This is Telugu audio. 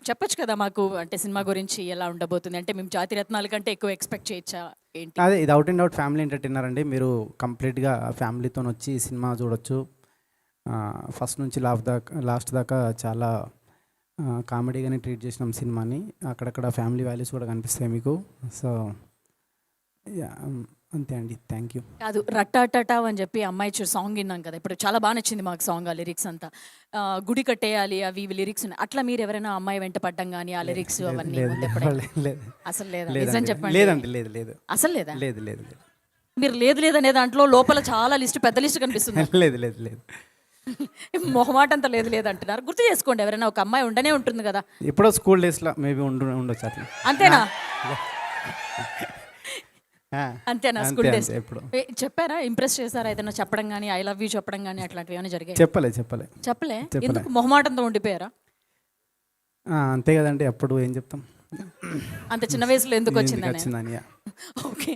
చెప్పొచ్చు కదా మాకు అంటే సినిమా గురించి ఎలా ఉండబోతుంది? అంటే మేము జాతిరత్నాల కంటే ఎక్కువ ఎక్స్‌పెక్ట్ చేయొచ్చా ఏంటి? అదే ఇది out and out family entertainer అండి. మీరు కంప్లీట్‌గా ఫ్యామిలీతోనొచ్చి ఈ సినిమా చూడొచ్చు. ఫస్ట్ నుంచి లాస్ట్ దాకా చాలా కామెడీగానే ట్రీట్ చేసినాం సినిమాని. అక్కడక్కడ ఫ్యామిలీ వాల్యూస్ కూడా కనిపిస్తాయి మీకు. So yeah! అంతే అండి. Thank you. కాదు 'రట్టాటటా' అని చెప్పి అమ్మాయి సాంగ్ విన్నాం కదా! ఇప్పుడు చాలా బా నచ్చింది మాకు సాంగ్ ఆ లిరిక్స్ అంతా. గుడి కట్టేయాలి అవి ఇవి లిరిక్స్ ఉన్నాయి. అట్లా మీరు ఎవరైనా అమ్మాయి వెంట పడ్డం గాని, ఆ లిరిక్స్ లేదు అవన్నీ లేదు ముందు ఎప్పుడైనా? లేదు అసలు లేదా? నిజం లేదండి. చెప్పండి. లేదండి. లేదు లేదు. అసలు లేదా? లేదు లేదు లేదు. మీరు లేదు లేదనే దాంట్లో లోపల చాలా లిస్ట్ పెద్ద లిస్ట్ కనిపిస్తుంది. లేదు లేదు లేదు. మొహమాటంతో లేదు లేదంటున్నారు. గుర్తు చేసుకోండి ఎవరైనా ఒక అమ్మాయి ఉండనే ఉంటుంది కదా! ఎప్పుడో స్కూల్ డేస్‌లో మేబీ ఉండొచ్చు అట్లా. అంతేనా? ఆ! అంతేనా అంతే స్కూల్ డేస్? అంతే ఎప్పుడో. చెప్పారా? ఇంప్రెస్ చేసారా? ఏదైనా చెప్పడం గాని, ఐ లవ్ యూ చెప్పడం గాని అట్లాంటివి ఏమైనా జరిగాయా? చెప్పలే. చెప్పలే? చెప్పలే. ఎందుకు మొహమాటంతో ఉండిపోయారా? అంతే కదండీ. అప్పుడు ఏం చెప్తాం. అంత చిన్న వయసులో ఎందుకు ఎందుకు వచ్చిందని? వచ్చిందని. ఓకే.